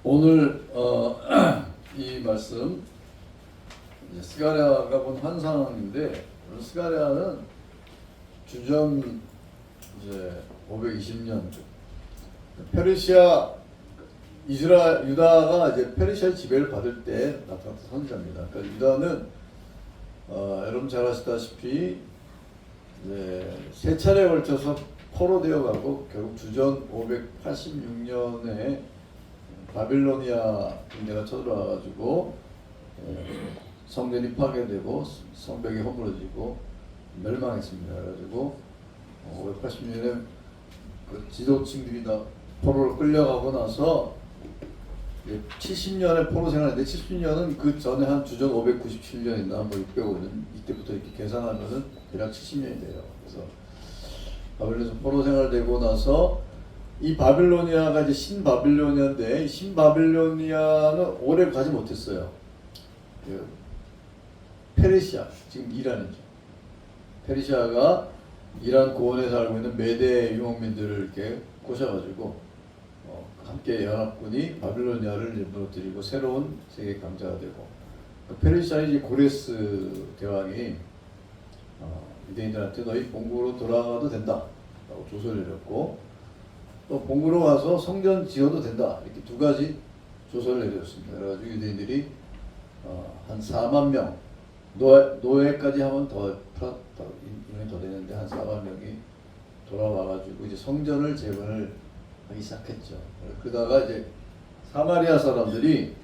오늘 이 말씀 스가랴가 본 환상인데, 오늘 스가랴는 주전 이제 520년 페르시아 유다가 이제 페르시아 지배를 받을 때 나타났던 선지자입니다. 그러니까 유다는 여러분 잘 아시다시피 이제 세 차례에 걸쳐서 포로되어 가고 결국 주전 586년에 바빌로니아 군대가 쳐들어와가지고 성전이 파괴되고 성벽이 허물어지고 멸망했습니다. 그래가지고 580년에 그 지도층들이 다 포로로 끌려가고 나서 70년에 포로 생활했는데, 70년은 그 전에 한 주전 597년이나 뭐 605년 이때부터 이렇게 계산하면은 대략 70년이 돼요. 그래서 바빌론에서 포로 생활되고 나서 이 바빌로니아가 이제 신바빌로니아인데, 신바빌로니아는 오래 가지 못했어요. 그 페르시아, 지금 이란이죠. 페르시아가 이란 고원에 살고 있는 메대 유목민들을 이렇게 꼬셔가지고 함께 연합군이 바빌로니아를 무너뜨리고 새로운 세계 강자가 되고, 페르시아의 이제 고레스 대왕이 유대인들한테 너희 본국으로 돌아가도 된다 라고 조서를 내렸고, 또 본국으로 와서 성전 지어도 된다, 이렇게 두 가지 조서를 내렸습니다. 그래가지고 유대인들이 한 4만 명, 노예까지 하면 인원이 더 되는데 한 4만 명이 돌아와가지고 이제 성전을 재건을 하기 시작했죠. 그러다가 이제 사마리아 사람들이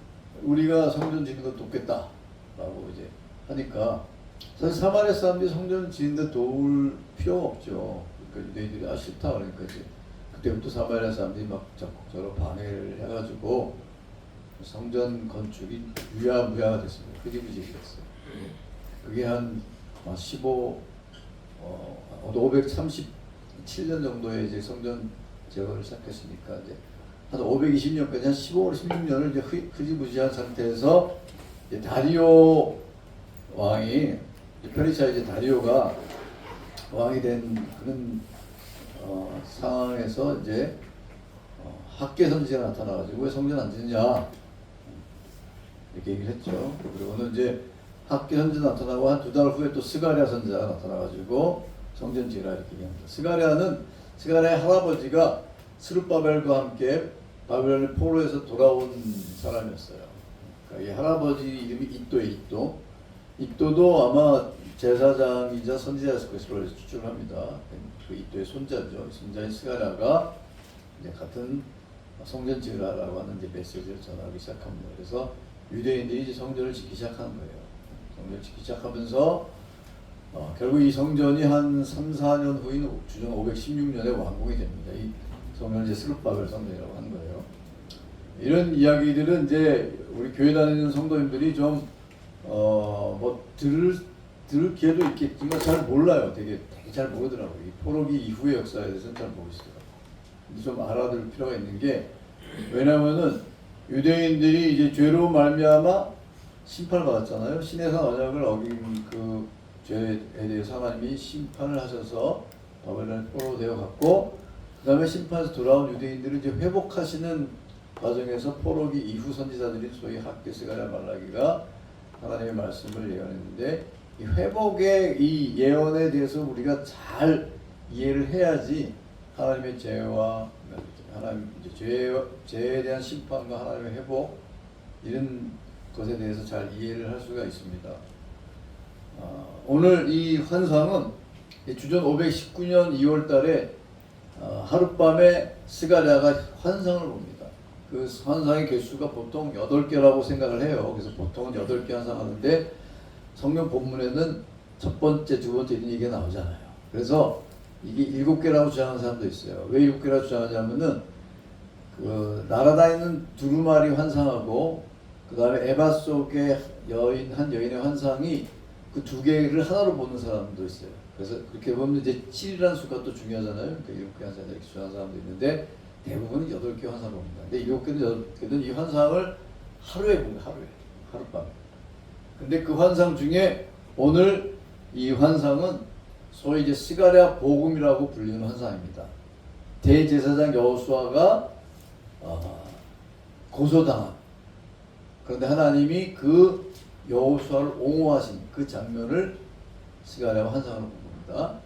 우리가 성전 짓는 거 돕겠다라고 이제 하니까, 사실 사마리아 사람들이 성전 짓는데 도울 필요가 없죠. 그러니까 유대인들이 싫다 그러니까 이제 그때부터 사마리아 사람들이 막 적극적으로 방해를 해가지고 성전 건축이 유야무야가 됐습니다. 흐지부지 됐어요. 그게 한 537년 정도에 이제 성전 재건을 시작했으니까 이제 한 520년까지 한 15, 16년을 이제 흐지부지한 상태에서 이제 다리오 왕이, 페르시아 이제 다리오가 왕이 된 그런 상황에서 이제 학계 선지자가 나타나가지고 왜 성전 안 짓냐 이렇게 얘기를 했죠. 그리고는 이제 학계 선지자 나타나고 한 2달 후에 또 스가랴 선지자가 나타나가지고 성전 지으라 이렇게 얘기합니다. 스가랴의 할아버지가 스룹바벨과 함께 바벨론의 포로에서 돌아온 사람이었어요. 그러니까 이 할아버지 이름이 이또예요. 이또도 아마 제사장이자 선지자였을 것으로 추측합니다. 그 이또의 손자죠. 손자인 스가랴가 이제 같은 성전 지으라라고 하는 이제 메시지를 전하기 시작합니다. 그래서 유대인들이 이제 성전을 짓기 시작하는 거예요. 성전을 짓기 시작하면서 결국 이 성전이 한 3, 4년 후인 주전 516년에 완공이 됩니다. 이 성전을 이제 스룹바벨 성전이라고 하는 거예요. 이런 이야기들은 이제 우리 교회 다니는 성도님들이 좀 뭐 들을 기회도 있겠지만 잘 몰라요. 되게 잘 모르더라고요. 이 포로기 이후의 역사에 대해서는 잘 모르시더라고요. 근데 좀 알아둘 필요가 있는 게, 왜냐하면은 유대인들이 이제 죄로 말미암아 심판을 받았잖아요. 신해산 언약을 어긴 그 죄에 대해서 하나님이 심판을 하셔서 바벨론에 포로 되어 갔고, 그 다음에 심판에서 돌아온 유대인들을 이제 회복하시는 과정에서 포로기 이후 선지자들인 소위 학계, 스가랴, 말라기가 하나님의 말씀을 예언했는데, 이 회복의 이 예언에 대해서 우리가 잘 이해를 해야지 하나님의 죄와 하나님 죄에 대한 심판과 하나님의 회복, 이런 것에 대해서 잘 이해를 할 수가 있습니다. 오늘 이 환상은 주전 519년 2월달에 하룻밤에 스가랴가 환상을 봅니다. 그 환상의 개수가 보통 8개라고 생각을 해요. 그래서 보통은 8개 환상하는데, 성경 본문에는 첫 번째, 두 번째 이런 얘기가 나오잖아요. 그래서 이게 7개라고 주장하는 사람도 있어요. 왜 7개라고 주장하냐면은 그 날아다니는 두루마리 환상하고, 그 다음에 에바 속의 한 여인의 환상이 그 2개를 하나로 보는 사람도 있어요. 그래서 그렇게 보면 이제 7이라는 수가 또 중요하잖아요. 그 7개 환상 이렇게 주장하는 사람도 있는데, 대부분은 8개 환상을 봅니다. 근데 7개는 8개는 이 환상을 하루에 봅니다. 하룻밤에. 근데 그 환상 중에 오늘 이 환상은 소위 이제 스가랴 복음이라고 불리는 환상입니다. 대제사장 여호수아가 고소당한, 그런데 하나님이 그 여호수아를 옹호하신 그 장면을 스가랴가 환상으로 본 겁니다.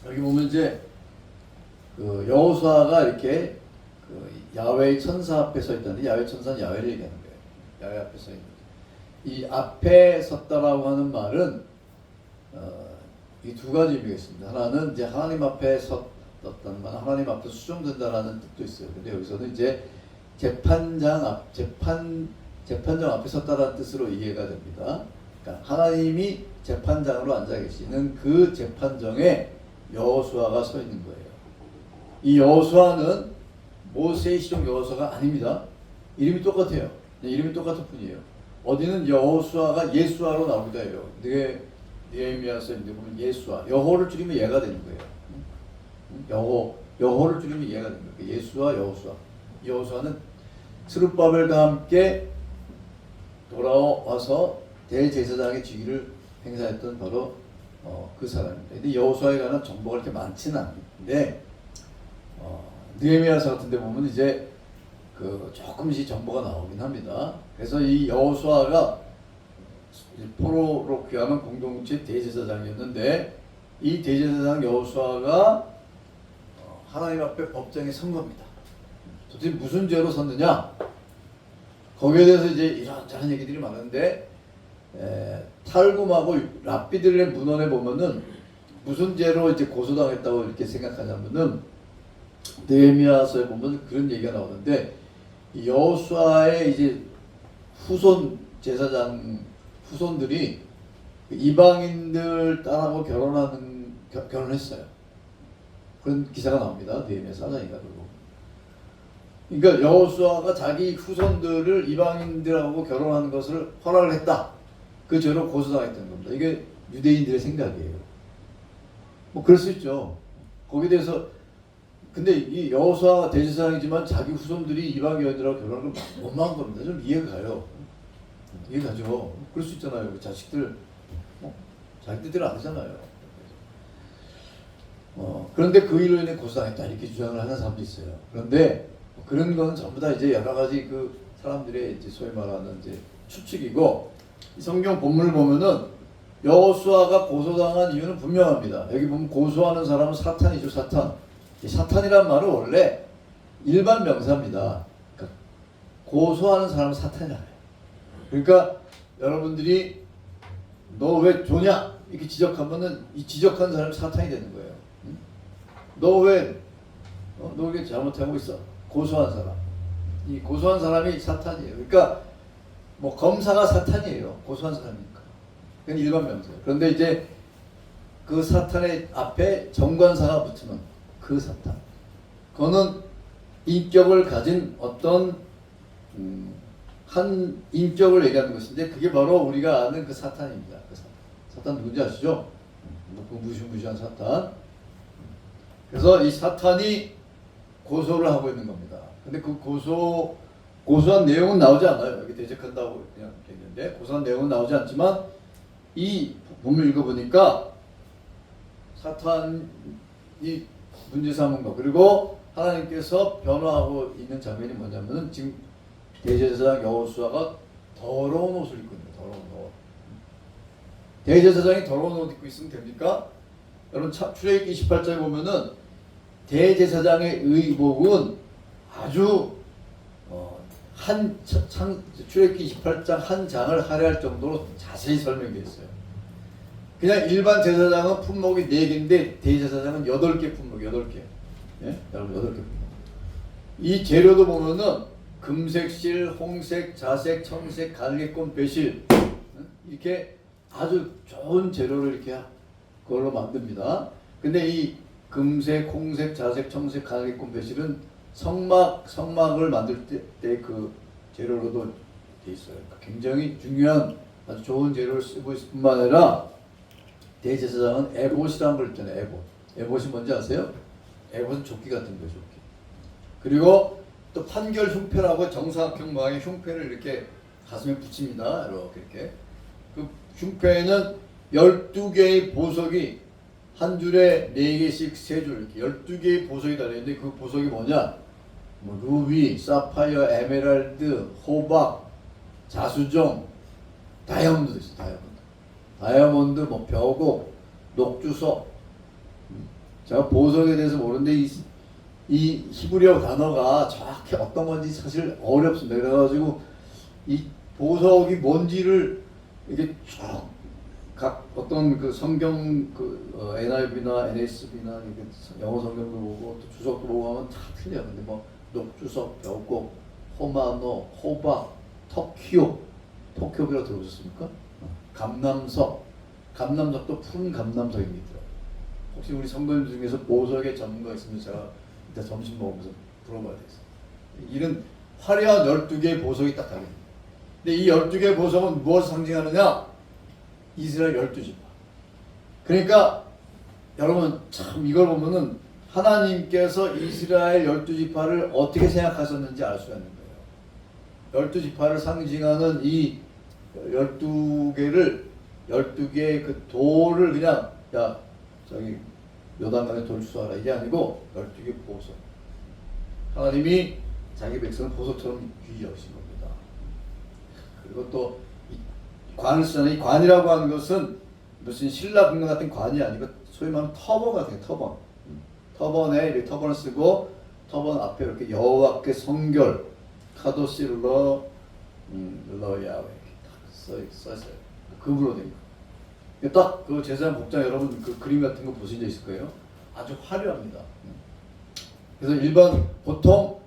여기 보면 이제 그 여호수아가 이렇게 그 야훼의 천사 앞에 서 있다는데, 야훼 천사는 야훼를 얘기하는 거예요. 야훼 앞에 서 있는. 이 앞에 섰다라고 하는 말은 이 두 가지 의미가 있습니다. 하나는 이제 하나님 앞에 섰다는 말, 하나님 앞에 수정된다라는 뜻도 있어요. 근데 여기서는 이제 재판장 앞에 섰다라는 뜻으로 이해가 됩니다. 그러니까 하나님이 재판장으로 앉아 계시는 그 재판정에 여호수아가 서 있는 거예요. 이 여호수아는 모세의 시종 여호수아가 아닙니다. 이름이 똑같아요. 이름이 똑같을 뿐이에요. 어디는 여호수아가 예수아로 나오기도 해요. 느헤미야서에 보면 예수아, 여호를 줄이면 얘가 되는 거예요. 여호를 줄이면 얘가 되는 거예요. 예수아, 여호수아. 여호수아는 스룹바벨과 함께 돌아와서 대제사장의 직위를 행사했던 바로 그 사람입니다. 근데 여호수아에 관한 정보가 그렇게 많지는 않은데 느헤미야서 같은 데 보면 이제 그 조금씩 정보가 나오긴 합니다. 그래서 이 여호수아가 포로로 귀환한 공동체 대제사장이었는데, 이 대제사장 여호수아가 하나님 앞에 법정에 선 겁니다. 도대체 무슨 죄로 섰느냐? 거기에 대해서 이제 이런저런 얘기들이 많은데, 탈굼하고 랍비들의 문헌에 보면은 무슨 죄로 이제 고소당했다고 이렇게 생각하냐면은, 느헤미야서에 보면 그런 얘기가 나오는데, 여호수아의 이제 후손 제사장 후손들이 이방인들 딸하고 결혼했어요. 그런 기사가 나옵니다. 느헤미야 사장인가 그러고. 그러니까 여호수아가 자기 후손들을 이방인들하고 결혼하는 것을 허락을 했다. 그 죄로 고소당했던 겁니다. 이게 유대인들의 생각이에요. 뭐 그럴 수 있죠. 거기에 대해서 근데 이 여호수아가 대제사장이지만 자기 후손들이 이방 여인들하고 결혼을 원망한 겁니다. 좀 이해가 가요. 이해가 가죠. 그럴 수 있잖아요. 그 자식들 자기 뜻대로 안 하잖아요. 그런데 그 일로 인해 고소당했다 이렇게 주장을 하는 사람도 있어요. 그런데 그런 건 전부 다 이제 여러 가지 그 사람들의 이제 소위 말하는 이제 추측이고, 이 성경 본문을 보면은 여호수아가 고소당한 이유는 분명합니다. 여기 보면 고소하는 사람은 사탄이죠, 사탄. 사탄이란 말은 원래 일반 명사입니다. 그러니까 고소하는 사람은 사탄이잖아요. 그러니까 여러분들이 너 왜 조냐 이렇게 지적하면은 이 지적한 사람이 사탄이 되는 거예요. 응? 너 왜 잘못하고 있어? 고소한 사람. 이 고소한 사람이 사탄이에요. 그러니까 뭐 검사가 사탄이에요. 고소한 사람이니까. 그건 일반 명사예요. 그런데 이제 그 사탄의 앞에 정관사가 붙으면 그 사탄. 그거는 인격을 가진 어떤 한 인격을 얘기하는 것인데, 그게 바로 우리가 아는 그 사탄입니다. 그 사탄 누군지 아시죠? 그 무시무시한 사탄. 그래서 이 사탄이 고소를 하고 있는 겁니다. 근데 그 고소한 내용은 나오지 않아요. 여기 대적한다고 그냥 얘기했는데 고소한 내용은 나오지 않지만, 이 본문 읽어보니까 사탄이 문제 삼은 거, 그리고 하나님께서 변화하고 있는 장면이 뭐냐면은 지금 대제사장 여호수아가 더러운 옷을 입고 있는 거예요. 더러운 옷. 대제사장이 더러운 옷 입고 있으면 됩니까? 여러분 출애굽기 28장에 보면은 대제사장의 의복은 아주 출애굽기 28장 한 장을 할애할 정도로 자세히 설명되어 있어요. 그냥 일반 제사장은 품목이 4개인데 대제사장은 8개 품목, 8개. 예? 여러분 8개 품목. 이 재료도 보면은 금색 실, 홍색, 자색, 청색, 갈개꽃, 배실, 이렇게 아주 좋은 재료를 이렇게 그걸로 만듭니다. 근데 이 금색, 홍색, 자색, 청색, 갈개꽃, 배실은 성막을 만들 때 그 재료로도 돼 있어요. 굉장히 중요한 아주 좋은 재료를 쓰고 있을 뿐만 아니라, 대제사장은 에봇이라는 걸 있잖아요. 에봇이 뭔지 아세요? 에봇은 조끼 같은 거예요. 조끼. 그리고 또 판결 흉패라고 정사각형 모양의 흉패를 이렇게 가슴에 붙입니다. 이렇게. 그 흉패에는 12개의 보석이 한 줄에 4개씩 3줄 이렇게 12개의 보석이 달려있는데 그 보석이 뭐냐? 뭐 루비, 사파이어, 에메랄드, 호박, 자수정, 다이아몬드도 있어. 다이아몬드, 뭐 벼곡, 녹주석. 제가 보석에 대해서 모르는데 이 히브리어 단어가 정확히 어떤 건지 사실 어렵습니다. 그래가지고 이 보석이 뭔지를 이게 쭉 각 어떤 그 성경 NIV나 NASB나 영어 성경도 보고 또 주석도 보고 하면 다 틀려. 근데 뭐 녹주석, 벼곡, 호마노, 호박, 토키오비라고 들어보셨습니까? 감남석도 푸른 감남석입니다. 혹시 우리 성도님 중에서 보석의 전문가 있으면 제가 이따 점심 먹으면서 물어봐야 되겠어요. 이런 화려한 12개의 보석이 딱 달립니다. 근데 이 12개의 보석은 무엇을 상징하느냐? 이스라엘 12지파. 그러니까 여러분 참 이걸 보면은 하나님께서 이스라엘 12지파를 어떻게 생각하셨는지 알 수가 있는 거예요. 12지파를 상징하는 이 12개의 그 돌을 그냥 야 저기 요단강에 돌 주워라 이게 아니고 12개 보석. 하나님이 자기 백성을 보석처럼 귀히 여기신 겁니다. 그리고 또 관을 쓰잖아요. 이 관이라고 하는 것은 무슨 신라 궁전 같은 관이 아니고 소위 말하는 터번 같은 터번. 터번에 이렇게 터번을 쓰고 터번 앞에 이렇게 여호와께 성결 카도시르러 러야웨 이렇게 써 있어요. 금으로 된 거. 딱 그 제사장 복장 여러분 그 그림 같은 거 보신 적 있을 거예요. 아주 화려합니다. 그래서 보통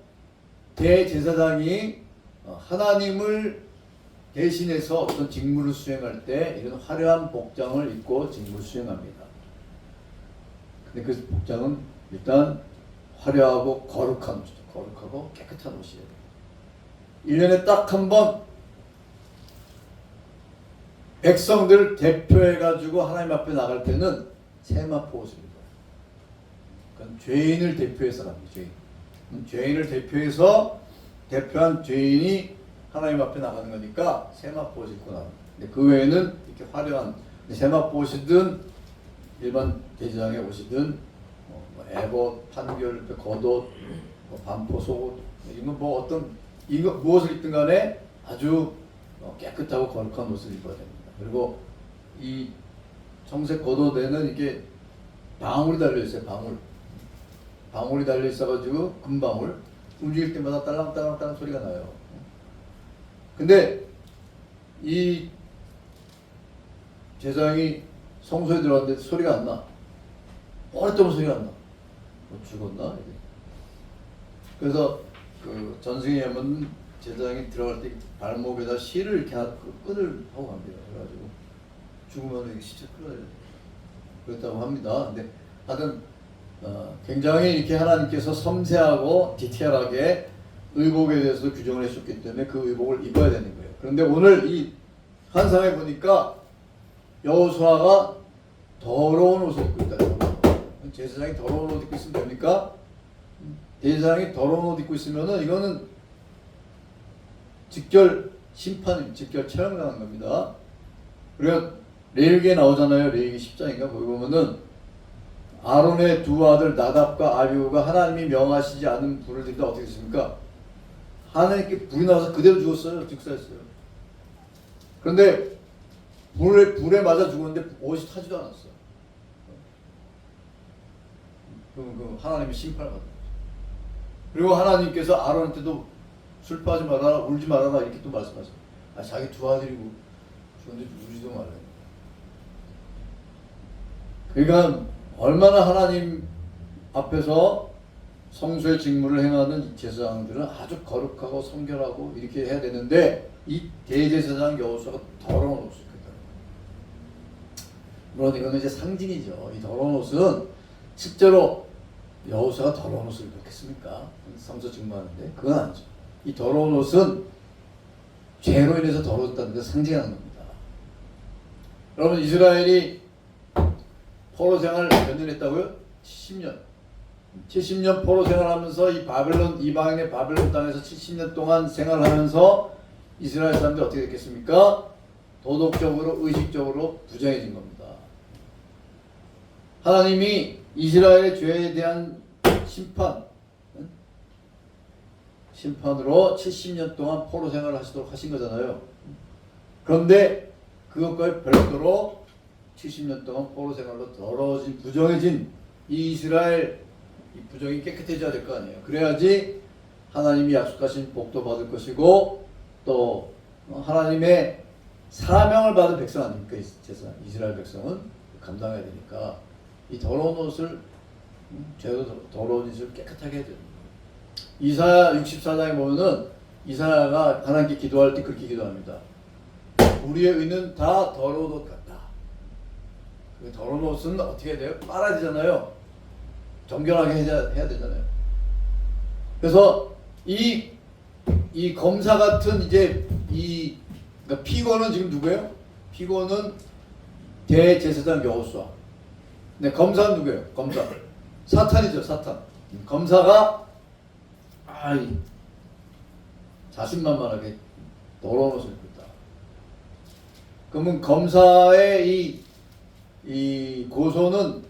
대제사장이 하나님을 대신해서 어떤 직무를 수행할 때 이런 화려한 복장을 입고 직무를 수행합니다. 근데 그 복장은 일단 화려하고 거룩하고 깨끗한 옷이에요. 1년에 딱 한 번 백성들을 대표해가지고 하나님 앞에 나갈 때는 세마포 옷을 입어요. 그러니까 죄인을 대표해서 갑니다. 죄인을 대표한 죄인이 하나님 앞에 나가는 거니까 세마포 옷을 입고 나갑니다. 근데 그 외에는 이렇게 화려한 세마포 옷이든 일반 대제사장의 옷이든 뭐 에봇, 판결, 겉옷, 반포 속옷 이건 뭐 이거 무엇을 입든 간에 아주 깨끗하고 거룩한 옷을 입어야 됩니다. 그리고 이 청색 겉옷에는 이렇게 방울이 달려 있어요. 방울이 달려 있어가지고 금방울 움직일 때마다 딸랑딸랑 소리가 나요. 근데 이 제사장이 성소에 들어갔는데 소리가 안 나. 오랫동안 소리가 안 나. 뭐 죽었나? 그래서 그 전승에 하면 제사장이 들어갈 때 발목에다 실을 이렇게 끈을 하고 갑니다. 그래가지고 죽으면 이렇게 시체 끌어야 돼. 그렇다고 합니다. 근데 하여튼 굉장히 이렇게 하나님께서 섬세하고 디테일하게 의복에 대해서 규정을 해주셨기 때문에 그 의복을 입어야 되는 거예요. 그런데 오늘 이 환상에 보니까 여호수아가 더러운 옷을 입고 있다. 제사장이 더러운 옷 입고 있으면 됩니까? 제사장이 더러운 옷 입고 있으면은 이거는 직결 심판, 직결 처형당한 겁니다. 그리고 레위기에 나오잖아요. 레위기 10장인가 거기 보면은 아론의 두 아들 나답과 아비후가 하나님이 명하시지 않은 불을 들이다 어떻게 됐습니까? 하나님께 불이 나와서 그대로 죽었어요. 즉사했어요. 그런데 불에 맞아 죽었는데 옷이 타지도 않았어. 그럼 하나님이 심판을 받는 거죠. 그리고 하나님께서 아론한테도 슬퍼하지 말아라, 울지 말아라 이렇게 또 말씀하세요. 자기 두 아들이고 죽었는데 울지도 말아요. 그러니까 얼마나 하나님 앞에서 성소의 직무를 행하는 제사장들은 아주 거룩하고 성결하고 이렇게 해야 되는데 이 대제사장 여호수아가 더러운 옷을 입고 있다는 거예요. 물론 이거는 이제 상징이죠. 이 더러운 옷은 실제로 여호수아가 더러운 옷을 입었겠습니까? 성소 직무하는데 그건 아니죠. 이 더러운 옷은 죄로 인해서 더러워졌다는 데 상징하는 겁니다. 여러분 이스라엘이 포로 생활 몇 년 했다고요? 70년 포로 생활하면서 이방인의 바벨론 땅에서 70년 동안 생활하면서 이스라엘 사람들이 어떻게 됐겠습니까? 도덕적으로 의식적으로 부정해진 겁니다. 하나님이 이스라엘의 죄에 대한 심판으로 70년 동안 포로 생활을 하시도록 하신 거잖아요. 그런데 그것과 별도로 70년 동안 포로 생활로 더러워진 부정해진 이 이스라엘, 이 부정이 깨끗해져야 될 거 아니에요. 그래야지 하나님이 약속하신 복도 받을 것이고 또 하나님의 사명을 받은 백성 아닙니까? 이스라엘 백성은 감당해야 되니까 이 더러운 옷을, 죄도 더러운 옷을 깨끗하게 해야 됩니다. 이사야 64장에 보면은 이사야가 하나님께 기도할 때 그렇게 기도합니다. 우리의 의는 다 더러운 옷 같다. 그 더러운 옷은 어떻게 해야 돼요? 빨아야 되잖아요. 정결하게 해야 되잖아요. 그래서 이 검사 같은 이제 그러니까 피고는 지금 누구예요? 피고는 대제사장 여호수아. 근데 검사는 누구예요? 검사. 사탄이죠, 사탄. 검사가 자신만만하게 더러운 옷을 입고 있다. 그러면 검사의 이 고소는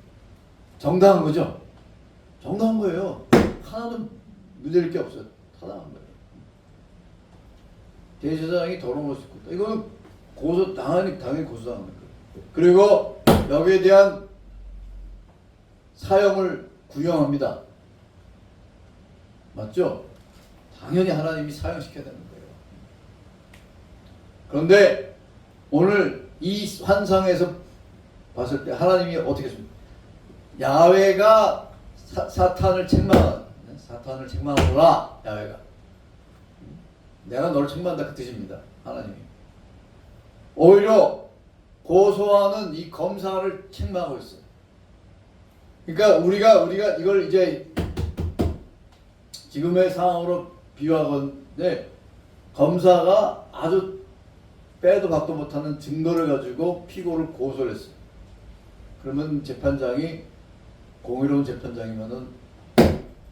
정당한 거죠? 정당한 거예요. 하나도 문제될 게 없어요. 타당한 거예요. 대제사장이 더러운 옷을 입고 있다. 이거는 당연히 고소당하는 거예요. 그리고 여기에 대한 사형을 구형합니다. 맞죠? 당연히 하나님이 사형시켜야 되는 거예요. 그런데 오늘 이 환상에서 봤을 때 하나님이 어떻게 했습니까? 야훼가 사탄을 책망하노라. 야훼가 내가 너를 책망한다 그 뜻입니다. 하나님이 오히려 고소하는 이 검사를 책망하고 있어요. 그러니까 우리가 이걸 이제 지금의 상황으로 비유하건데 검사가 아주 빼도 박도 못하는 증거를 가지고 피고를 고소를 했어요. 그러면 재판장이 공의로운 재판장이면은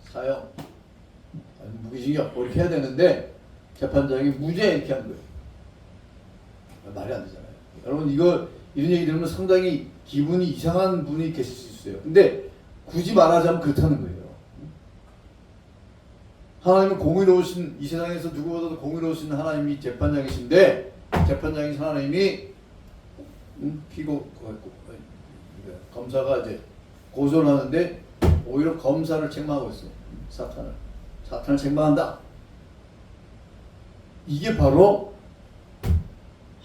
사형, 무기징역 이렇게 해야 되는데 재판장이 무죄 이렇게 한 거예요. 말이 안 되잖아요. 여러분 이런 얘기 들으면 상당히 기분이 이상한 분이 계실 수 있어요. 근데 굳이 말하자면 그렇다는 거예요. 하나님은 공의로우신, 이 세상에서 누구보다도 공의로우신 하나님이 재판장이신데 재판장이신 하나님이 검사가 이제 고소를 하는데 오히려 검사를 책망하고 있어요. 사탄을 책망한다. 이게 바로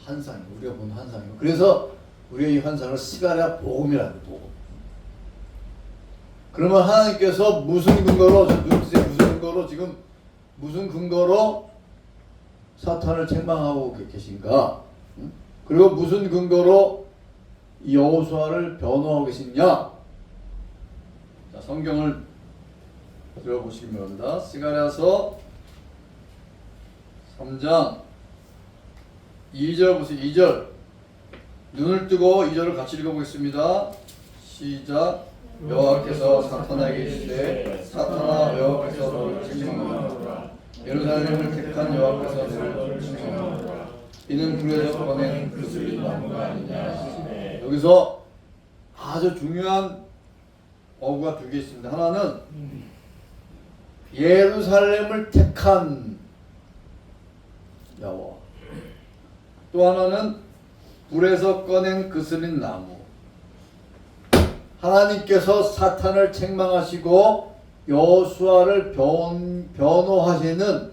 환상이에요. 우리가 본 환상이에요. 그래서 우리가 이 환상을 스가랴 복음이라는 거예요. 복음. 그러면 하나님께서 무슨 근거로 무슨 근거로 사탄을 책망하고 계신가? 그리고 무슨 근거로 여호수아를 변호하고 계시냐? 자, 성경을 들어보시기 바랍니다. 스가랴서 3장 2절 보세요. 2절 눈을 뜨고 2절을 같이 읽어보겠습니다. 시작. 여호와께서 사탄에게 이르시되 사탄아 여호와께서 너를 책망하노라. 예루살렘을 택한 여호와께서 너를 책망하노라. 이는 불에서 꺼낸 그슬린 나무가 아니냐. 여기서 아주 중요한 어구가 두 개 있습니다. 하나는 예루살렘을 택한 여호와, 또 하나는 불에서 꺼낸 그슬린 나무. 하나님께서 사탄을 책망하시고 여호수아를 변호하시는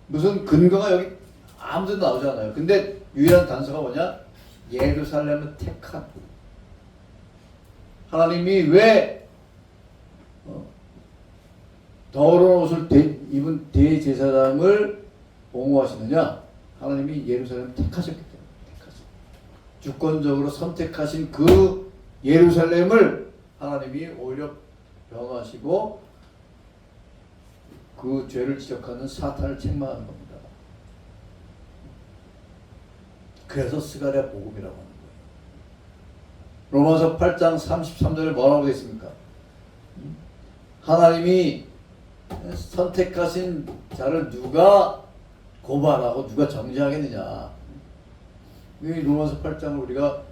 무슨 근거가 여기 아무데도 나오지 않아요. 근데 유일한 단서가 뭐냐? 예루살렘을 택한. 하나님이 왜 더러운 옷을 입은 대제사장을 옹호하시느냐? 하나님이 예루살렘을 택하셨기 때문에. 주권적으로 선택하신 그 예루살렘을 하나님이 오히려 변호하시고 그 죄를 지적하는 사탄을 책망하는 겁니다. 그래서 스가랴 복음이라고 하는 거예요. 로마서 8장 33절에 뭐라고 되어 있습니까? 하나님이 선택하신 자를 누가 고발하고 누가 정죄하겠느냐. 이 로마서 8장을 우리가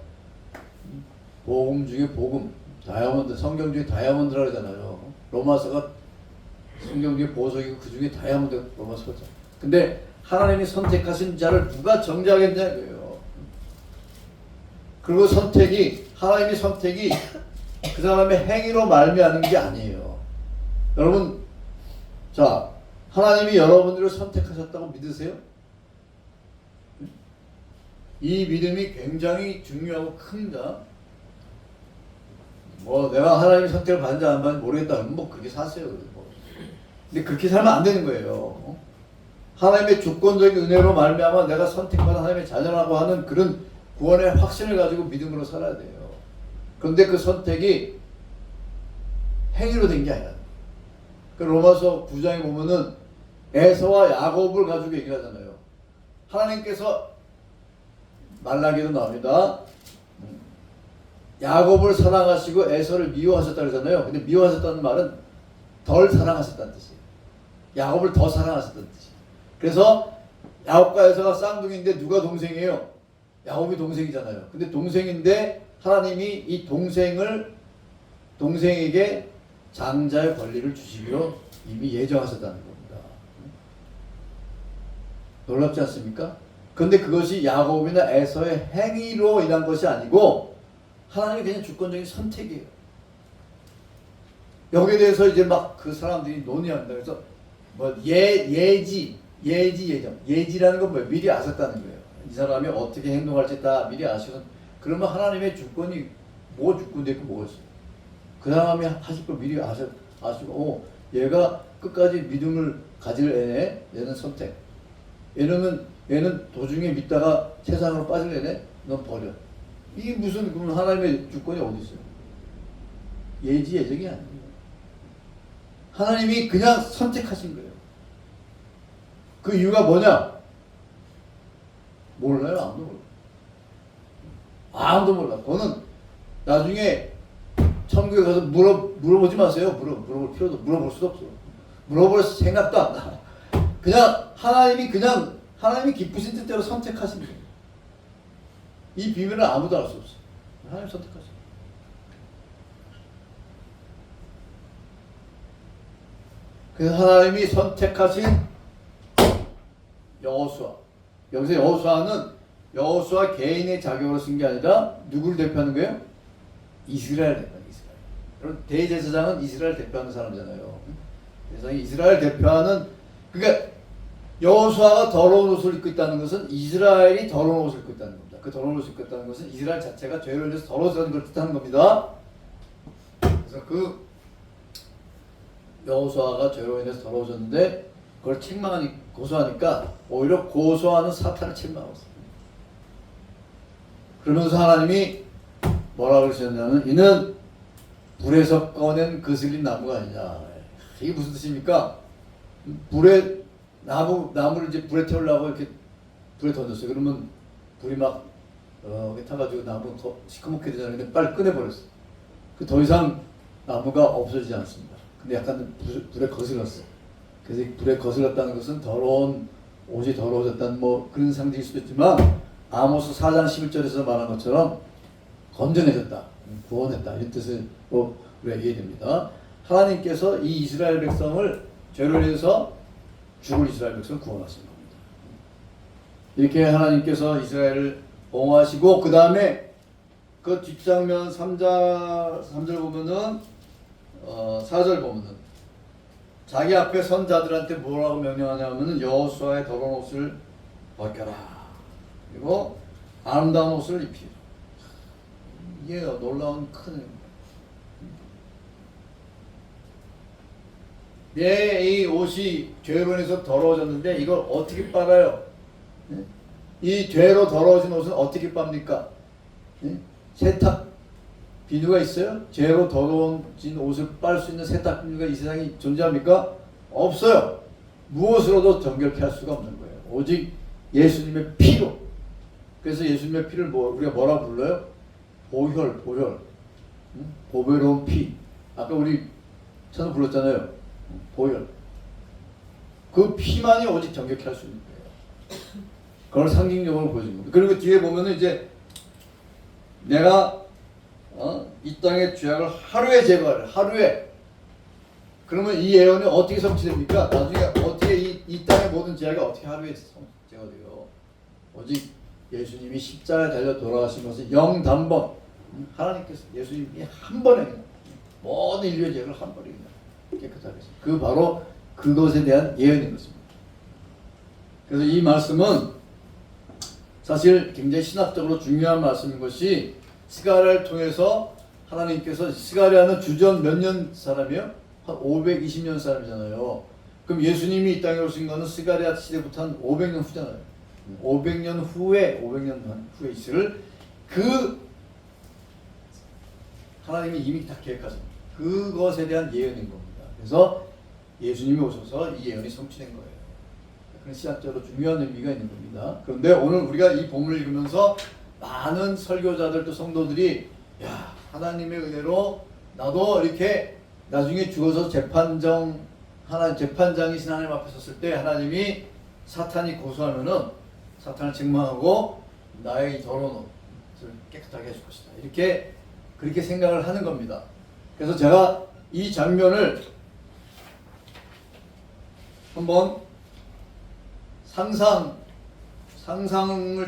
복음 중에 복음, 다이아몬드, 성경 중에 다이아몬드라고 하잖아요. 로마서가 성경 중에 보석이고 그 중에 다이아몬드 로마서죠. 근데 하나님이 선택하신 자를 누가 정죄하겠냐고요. 그리고 하나님의 선택이 그 사람의 행위로 말미암는 게 아니에요. 여러분, 자, 하나님이 여러분들을 선택하셨다고 믿으세요? 이 믿음이 굉장히 중요하고 큽니다. 뭐 내가 하나님의 선택을 받는지 안 받는지 모르겠다 그러면 뭐 그렇게 사세요. 근데 그렇게 살면 안 되는 거예요. 하나님의 주권적인 은혜로 말미암아 내가 선택받은 하나님의 자녀라고 하는 그런 구원의 확신을 가지고 믿음으로 살아야 돼요. 그런데 그 선택이 행위로 된 게 아니야. 그 로마서 9장에 보면은 에서와 야곱을 가지고 얘기하잖아요. 하나님께서 말라기도 나옵니다. 야곱을 사랑하시고 에서를 미워하셨다 그러잖아요. 근데 미워하셨다는 말은 덜 사랑하셨다는 뜻이에요. 야곱을 더 사랑하셨다는 뜻이에요. 그래서 야곱과 에서가 쌍둥이인데 누가 동생이에요? 야곱이 동생이잖아요. 근데 동생인데 하나님이 이 동생에게 장자의 권리를 주시기로 이미 예정하셨다는 겁니다. 놀랍지 않습니까? 그런데 그것이 야곱이나 에서의 행위로 인한 것이 아니고 하나님의 그냥 주권적인 선택이에요. 여기에 대해서 이제 막 그 사람들이 논의합니다. 그래서 뭐 예지라는 건 뭐예요? 미리 아셨다는 거예요. 이 사람이 어떻게 행동할지 다 미리 아시는. 그러면 하나님의 주권이 뭐 주권도 있고 뭐가 있어요? 그 사람이 하실 걸 미리 아시고 얘가 끝까지 믿음을 가질 애네. 얘는 선택. 얘는 도중에 믿다가 세상으로 빠질 애네. 넌 버려. 이게 무슨 그럼 하나님의 주권이 어디 있어요? 예정이 아니에요. 하나님이 그냥 선택하신 거예요. 그 이유가 뭐냐? 몰라요. 아무도 몰라. 그거는 나중에 천국에 가서 물어보지 마세요. 물어볼 필요도, 물어볼 수도 없어. 물어볼 생각도 안 나. 그냥 하나님이 기쁘신 뜻대로 선택하신 거예요. 이 비밀은 아무도 알 수 없어요. 하나님 선택하신 거예요. 그래서 하나님이 선택하신 여호수아. 여기서 여호수아 개인의 자격으로 쓴 게 아니라 누구를 대표하는 거예요? 이스라엘 대표하는 이스라엘. 여러분 대제사장은 이스라엘 대표하는 사람이잖아요. 그래서 이스라엘 대표하는 그러니까 여호수아가 더러운 옷을 입고 있다는 것은 이스라엘이 더러운 옷을 입고 있다는 겁니다. 그 더러운 옷을 입고 있다는 것은 이스라엘 자체가 죄를 인해서 더러워졌다는 걸 뜻하는 겁니다. 그래서 그 여호수아가 죄로 인해서 더러워졌는데 그걸 고소하니까 오히려 고소하는 사탄을 책망했어요. 그러면서 하나님이 뭐라 그러셨냐면 이는 불에서 꺼낸 거슬린 나무가 아니냐. 이게 무슨 뜻입니까? 나무를 이제 불에 태우려고 이렇게 불에 던졌어요. 그러면 불이 막 타가지고 나무 더 시커멓게 되잖아요. 근데 빨리 꺼내버렸어. 그 더 이상 나무가 없어지지 않습니다. 근데 약간 불에 거슬렀어. 그래서 불에 거슬렀다는 것은 더러운 옷이 더러워졌다는 뭐 그런 상징일 수도 있지만 아모스 4장 11절에서 말한 것처럼 건져내졌다, 구원했다 이런 뜻으로 우리가 이해됩니다. 하나님께서 이 이스라엘 백성을 죄로 인해서 죽을 이스라엘 백성을 구원하신 겁니다. 이렇게 하나님께서 이스라엘을 보호하시고 그 다음에 그 뒷장면 3절 보면은 4절 보면은 자기 앞에 선 자들한테 뭐라고 명령하냐면은 여호수아의 더러운 옷을 벗겨라. 그리고 아름다운 옷을 입히라. 이게 놀라운 큰 이 옷이 죄로 인해서 더러워졌는데 이걸 어떻게 빨아요? 이 죄로 더러워진 옷은 어떻게 빱니까? 세탁 비누가 있어요? 죄로 더러워진 옷을 빨 수 있는 세탁 비누가 이 세상에 존재합니까? 없어요. 무엇으로도 정결케 할 수가 없는 거예요. 오직 예수님의 피로. 그래서 예수님의 피를 우리가 뭐라고 불러요? 보혈. 보배로운 피. 아까 우리 처음 불렀잖아요. 보혈. 그 피만이 오직 정결케 할 수 있는 거예요. 그걸 상징적으로 보여준 겁니다. 그리고 뒤에 보면은 이제 내가 이 땅의 죄악을 하루에 제거하라. 하루에. 그러면 이 예언이 어떻게 성취됩니까? 나중에 어떻게 이 땅의 모든 죄악이 어떻게 하루에 제거돼요? 오직 예수님이 십자가에 달려 돌아가시면서 영단번 하나님께서 예수님이 한 번에 그냥 모든 인류의 죄를 한 번에 그냥 깨끗하게 했어요. 그 바로 그것에 대한 예언인 것입니다. 그래서 이 말씀은 사실 굉장히 신학적으로 중요한 말씀인 것이 스가랴를 통해서 하나님께서 스가랴는 주전 몇 년 사람이요? 한 520년 사람이잖아요. 그럼 예수님이 이 땅에 오신 거는 스가랴 시대부터 한 500년 후잖아요. 500년 후에 있을 그 하나님이 이미 다 계획하신 그것에 대한 예언인 겁니다. 그래서 예수님이 오셔서 이 예언이 성취된 거예요. 그런 신학적으로 중요한 의미가 있는 겁니다. 그런데 오늘 우리가 이 본문을 읽으면서 많은 설교자들 또 성도들이 야, 하나님의 은혜로 나도 이렇게 나중에 죽어서 재판장이신 하나님 앞에 섰을 때 하나님이 사탄이 고소하면은 사탄을 책망하고 나의 이 더러운 옷을 깨끗하게 해줄 것이다. 이렇게 그렇게 생각을 하는 겁니다. 그래서 제가 이 장면을 한번 상상을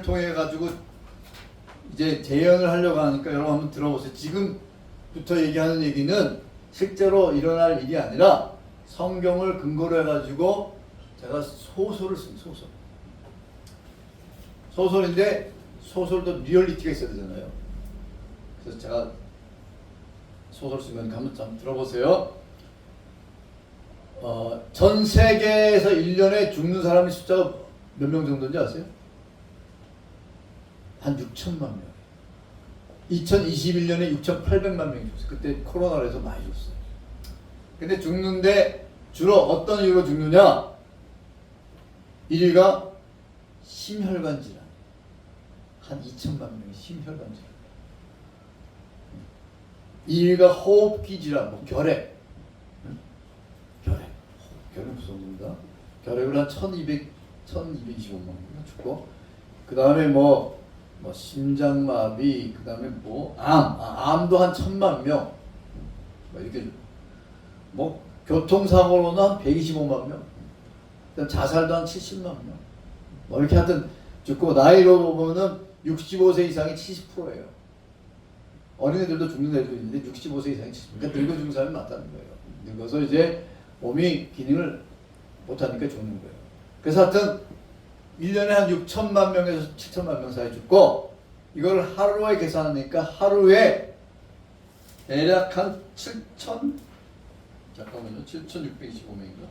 통해 가지고 이제 재현을 하려고 하니까 여러분 한번 들어보세요. 지금부터 얘기하는 얘기는 실제로 일어날 일이 아니라 성경을 근거로 해가지고 제가 소설을 쓴 소설인데 소설도 리얼리티가 있어야 되잖아요. 그래서 제가 소설 쓰면 한번 들어보세요. 전 세계에서 1년에 죽는 사람의 숫자가 몇 명 정도인지 아세요? 한 6천만 명. 2021년에 6,800만 명이 죽었어요. 그때 코로나로 해서 많이 죽었어요. 근데 죽는데 주로 어떤 이유로 죽느냐? 1위가 심혈관 질환. 한 2천만 명이 심혈관 질환. 2위가 호흡기 질환, 뭐 결핵. 결핵 무서운 겁니다. 결핵으로 한 1225만 명 죽고, 그 다음에 뭐 심장마비, 그 다음에 암도 한 1,000만 명, 뭐 이렇게 뭐 교통사고로는 한 125만 명, 그다음 자살도 한 70만 명, 뭐 이렇게 하여튼 죽고 나이로 보면은 65세 이상이 70%예요. 어린애들도 죽는 애들도 있는데 65세 이상이 70%. 그러니까 늙어 죽는 사람이 많다는 거예요. 늙어서 이제 몸이 기능을 못하니까 죽는 거예요. 그래서 하여튼 1년에 한 6천만 명에서 7천만 명 사이 죽고, 이걸 하루에 계산하니까 하루에 대략 한 7,625명인가?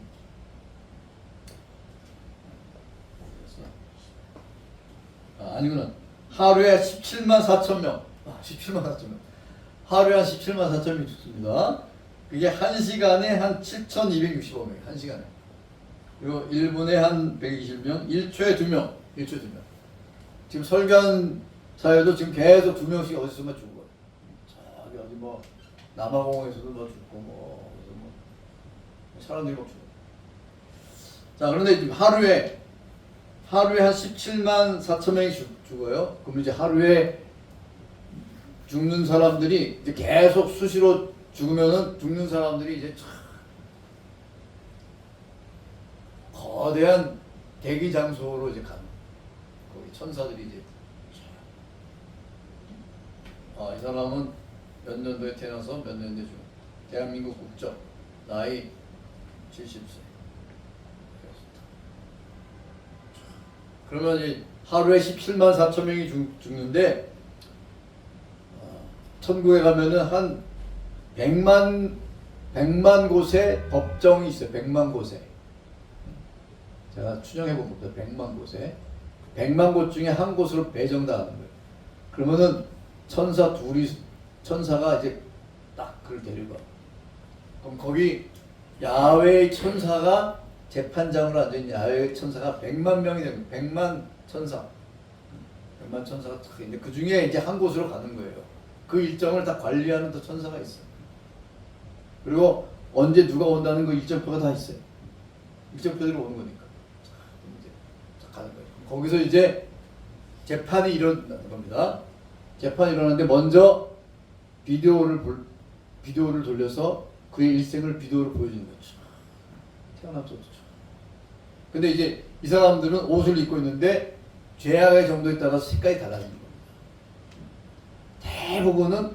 아니구나. 하루에 17만 4천 명. 17만 4천 명. 하루에 한 17만 4천 명이 죽습니다. 그게 1시간에 한 7,265명. 1시간에. 그리고 1분에 한 120명, 1초에 2명. 1초에 2명. 지금 설교한 사회도 지금 계속 2명씩 어디서만 죽어요. 저기 어디 뭐 남아공에서도 뭐 죽고 뭐 사람들이 막 죽어요. 자, 그런데 지금 하루에 한 17만 4천 명이 죽어요. 그럼 이제 하루에 죽는 사람들이 이제 계속 수시로 죽으면은 죽는 사람들이 이제 거대한 대기 장소로 이제 가는, 거기 천사들이 이제 이 사람은 몇 년도에 태어나서 몇 년도에 죽어. 대한민국 국적, 나이 70세. 그러면 이제 하루에 17만 4천 명이 죽는데, 천국에 가면은 한 100만 곳에 법정이 있어요. 100만 곳에. 제가 추정해 본 겁니다. 100만 곳에. 100만 곳 중에 한 곳으로 배정당하는 거예요. 그러면은 천사가 이제 딱 그걸 데리고 와. 그럼 거기 야훼의 천사가 재판장으로 앉아있는 야훼의 천사가 100만 명이 되는 거예요. 100만 천사가 딱 있는데 그 중에 이제 한 곳으로 가는 거예요. 그 일정을 다 관리하는 또 천사가 있어요. 그리고 언제 누가 온다는 그 일정표가 다 있어요. 일정표대로 오는 거니까. 이제 가는 거예요. 거기서 이제 재판이 일어나는 겁니다. 재판이 일어나는데 먼저 비디오를 돌려서 그의 일생을 비디오로 보여주는 거죠. 태어나서부터. 근데 이제 이 사람들은 옷을 입고 있는데 죄악의 정도에 따라서 색깔이 달라지는 겁니다. 대부분은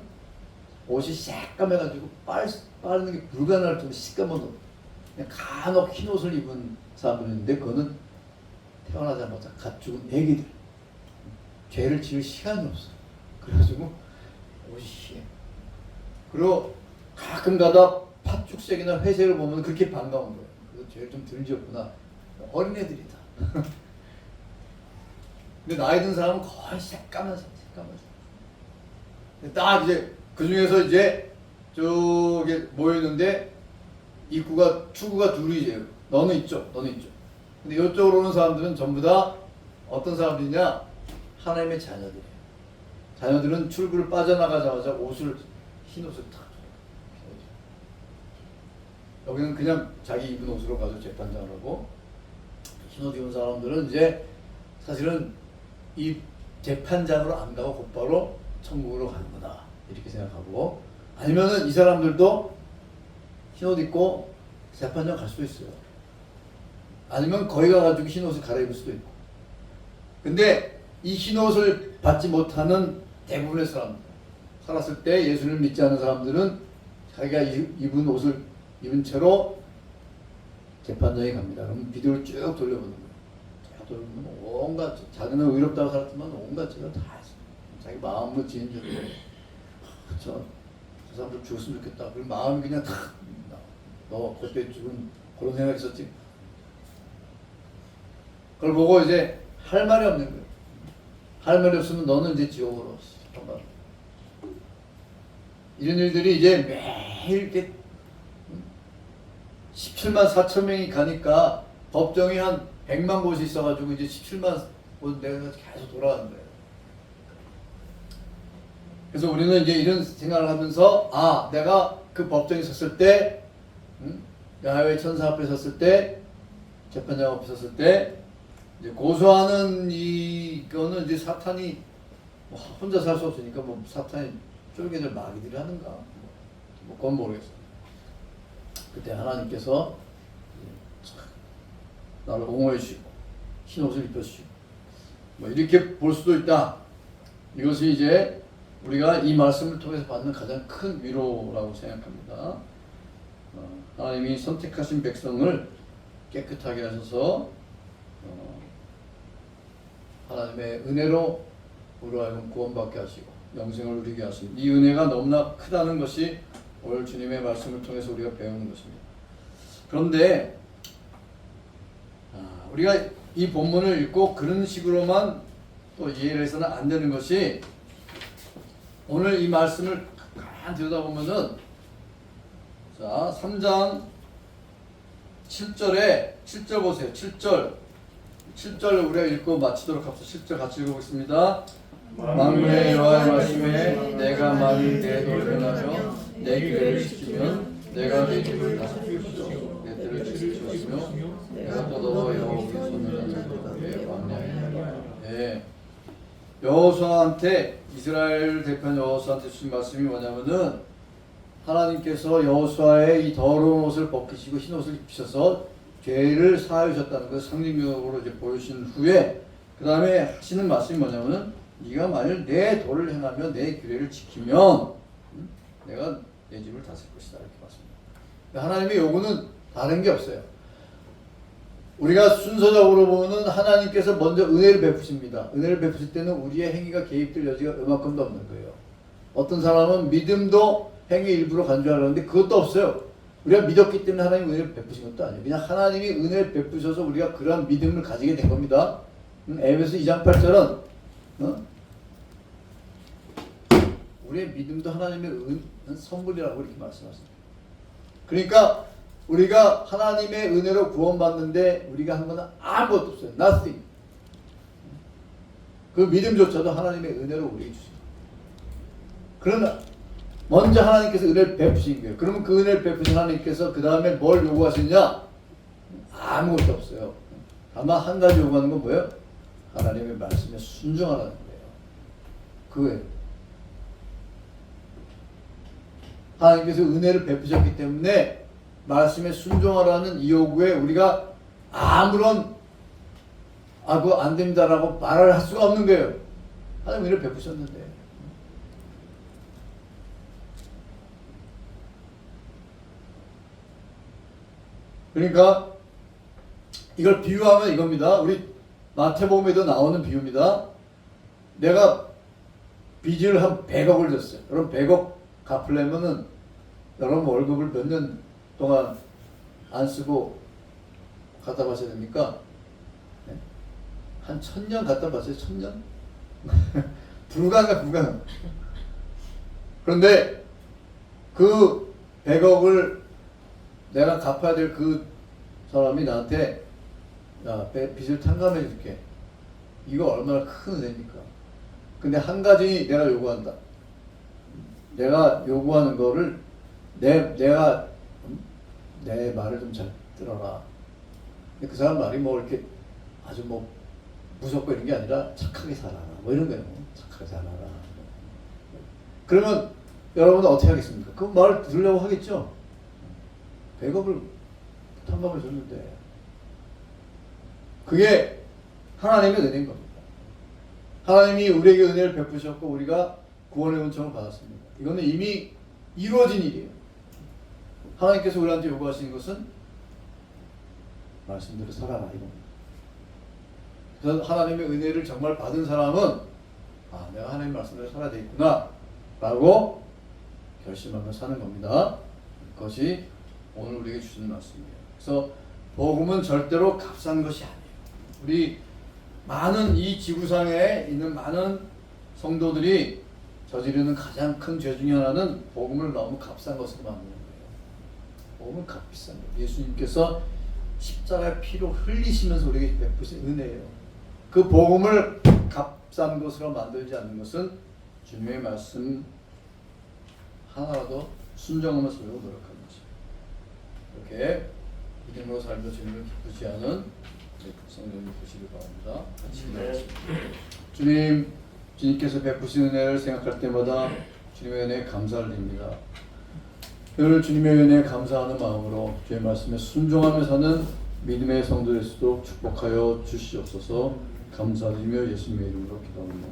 옷이 새까매가지고 빠르는 게 불가능할 정도로 시꺼먼 그냥 간혹 흰 옷을 입은 사람들이 있는데 그거는 태어나자마자 갓 죽은 애기들. 죄를 지을 시간이 없어. 그래가지고 옷이 희해. 그리고 가끔가다 팥죽색이나 회색을 보면 그렇게 반가운 거예요. 그래서 죄를 좀 덜 지었구나. 어린애들이다. 근데 나이 든 사람은 거의 새까만서. 딱 이제 그 중에서 이제 저기 모였는데 출구가 둘이에요. 너는 이쪽. 근데 이쪽으로 오는 사람들은 전부 다 어떤 사람들이냐? 하나님의 자녀들이에요. 자녀들은 출구를 빠져나가자마자 흰 옷을 탁 여기는 그냥 자기 입은 옷으로 가서 재판장을 하고 흰 옷 입은 사람들은 이제 사실은 이 재판장으로 안 가고 곧바로 천국으로 가는 거다 이렇게 생각하고 아니면은 이 사람들도 흰 옷 입고 재판장 갈 수도 있어요. 아니면 거기 가가지고 흰 옷을 갈아입을 수도 있고. 근데 이 흰 옷을 받지 못하는 대부분의 사람들 살았을 때 예수를 믿지 않는 사람들은 자기가 입은 옷을 입은 채로 재판장에 갑니다. 그럼 비디오를 쭉 돌려보는 거예요. 쭉 돌려보면 온갖 자기는 의롭다고 살았지만 온갖 죄를 다 했어요. 자기 마음으로 지은 죄를 저 사람들 죽었으면 좋겠다. 그리고 마음이 그냥 탁 너 그때 죽은 그런 생각이 있었지. 그걸 보고 이제 할 말이 없는 거예요. 할 말이 없으면 너는 이제 지옥으로 이런 일들이 이제 매일 이렇게 17만 4천 명이 가니까 법정이 한 100만 곳이 있어가지고 이제 17만 곳 내가 계속 돌아가는 거예요. 그래서 우리는 이제 이런 생각을 하면서 내가 그 법정에 섰을 때 야훼 천사 앞에 섰을 때 재판장 앞에 섰을 때 이제 고소하는 이거는 이제 사탄이 뭐 혼자 살 수 없으니까 뭐 사탄이 쫄개들 마귀들이 하는가 뭐 그건 모르겠어요. 그때 하나님께서 나를 옹호해 주시고 흰 옷을 입혀 주시고 뭐 이렇게 볼 수도 있다. 이것이 이제 우리가 이 말씀을 통해서 받는 가장 큰 위로라고 생각합니다. 하나님이 선택하신 백성을 깨끗하게 하셔서 하나님의 은혜로 우리로 하여금 구원받게 하시고 영생을 누리게 하신 이 은혜가 너무나 크다는 것이 오늘 주님의 말씀을 통해서 우리가 배우는 것입니다. 그런데 우리가 이 본문을 읽고 그런 식으로만 또 이해를 해서는 안 되는 것이 오늘 이 말씀을 가만히 들여다보면은 자 3장 7절 보세요. 7절 우리가 읽고 마치도록 합시다. 7절 같이 읽어보겠습니다. 만군의 여호와의 말씀에 내가 만일 내 도를 행하며 내 규례를 지키면 내가 내 집을 다스리시오. 내 때를 지키시며 내가 떠도어 여호와의 손을 잡게 왕래하리라. 예. 여호수아한테 이스라엘 대표 여호수아한테 주신 말씀이 뭐냐면은 하나님께서 여호수아의 이 더러운 옷을 벗기시고 흰 옷을 입히셔서 죄를 사하여 주셨다는 것을 상징적으로 이제 보여주신 후에 그 다음에 하시는 말씀이 뭐냐면은 네가 만일 내 도를 행하며 내 규례를 지키면 내가 내 집을 다스릴 것이다 이렇게 말씀입니다. 하나님의 요구는 다른 게 없어요. 우리가 순서적으로 보면 하나님께서 먼저 은혜를 베푸십니다. 은혜를 베푸실 때는 우리의 행위가 개입될 여지가 요만큼도 없는 거예요. 어떤 사람은 믿음도 행위 일부러 간주하려는데 그것도 없어요. 우리가 믿었기 때문에 하나님이 은혜를 베푸신 것도 아니에요. 그냥 하나님이 은혜를 베푸셔서 우리가 그러한 믿음을 가지게 된 겁니다. 에베소 2장 8절은 우리의 믿음도 하나님의 선물이라고 이렇게 말씀하십니다. 그러니까 우리가 하나님의 은혜로 구원받는데 우리가 한 건 아무것도 없어요. Nothing. 그 믿음조차도 하나님의 은혜로 우리에게 주십니다. 그러나 먼저 하나님께서 은혜를 베푸신 거예요. 그러면 그 은혜를 베푸신 하나님께서 그 다음에 뭘 요구하시냐? 아무것도 없어요. 다만 한 가지 요구하는 건 뭐예요? 하나님의 말씀에 순종하라는 거예요. 그거예요. 하나님께서 은혜를 베푸셨기 때문에 말씀에 순종하라는 이 요구에 우리가 아무런 그거 안 됩니다라고 말을 할 수가 없는 거예요. 하나님 은혜를 베푸셨는데. 그러니까 이걸 비유하면 이겁니다. 우리 마태복음에도 나오는 비유입니다. 내가 빚을 한 100억을 졌어요. 여러분 100억 갚으려면은 여러분 월급을 몇 년 동안 안 쓰고 갖다 바쳐야 됩니까? 네? 한 1000년 갖다 바쳐요. 1000년? 불가능. 그런데 그 100억을 내가 갚아야 될 그 사람이 나한테 야, 빚을 탕감해 줄게. 이거 얼마나 큰 은혜입니까? 근데 한 가지 내가 요구한다. 내가 요구하는 거를 내가 내 말을 좀 잘 들어라. 근데 그 사람 말이 뭐 이렇게 아주 뭐 무섭고 이런 게 아니라 착하게 살아라. 뭐 이런 거예요. 착하게 살아라. 그러면 여러분은 어떻게 하겠습니까? 그 말 들으려고 하겠죠? 100억을 탕감을 줬는데 그게 하나님의 은혜인 겁니다. 하나님이 우리에게 은혜를 베푸셨고 우리가 구원의 은총을 받았습니다. 이거는 이미 이루어진 일이에요. 하나님께서 우리한테 요구하시는 것은 말씀대로 살아라 이겁니다. 그래서 하나님의 은혜를 정말 받은 사람은 내가 하나님 말씀대로 살아야 되겠구나 라고 결심하며 사는 겁니다. 그것이 오늘 우리에게 주시는 말씀이에요. 그래서 복음은 절대로 값싼 것이 아니에요. 우리 많은 이 지구상에 있는 많은 성도들이 저지르는 가장 큰 죄 중에 하나는 복음을 너무 값싼 것으로 만드는 거예요. 복음은 값비싼 거예요. 예수님께서 십자가의 피로 흘리시면서 우리에게 베푸신 은혜예요. 그 복음을 값싼 것으로 만들지 않는 것은 주님의 말씀 하나라도 순종하며 살려고 노력하는 것입니다. 이렇게 믿음으로 살며 주님을 기쁘시 하는 성령님 보시길 바랍니다. 같이 기도하겠습니다. 주님, 주님께서 베푸신 은혜를 생각할 때마다 주님의 은혜에 감사를 드립니다. 늘 주님의 은혜에 감사하는 마음으로 주의 말씀에 순종하며 사는 믿음의 성도 될 수 있도록 축복하여 주시옵소서. 감사드리며 예수님의 이름으로 기도합니다.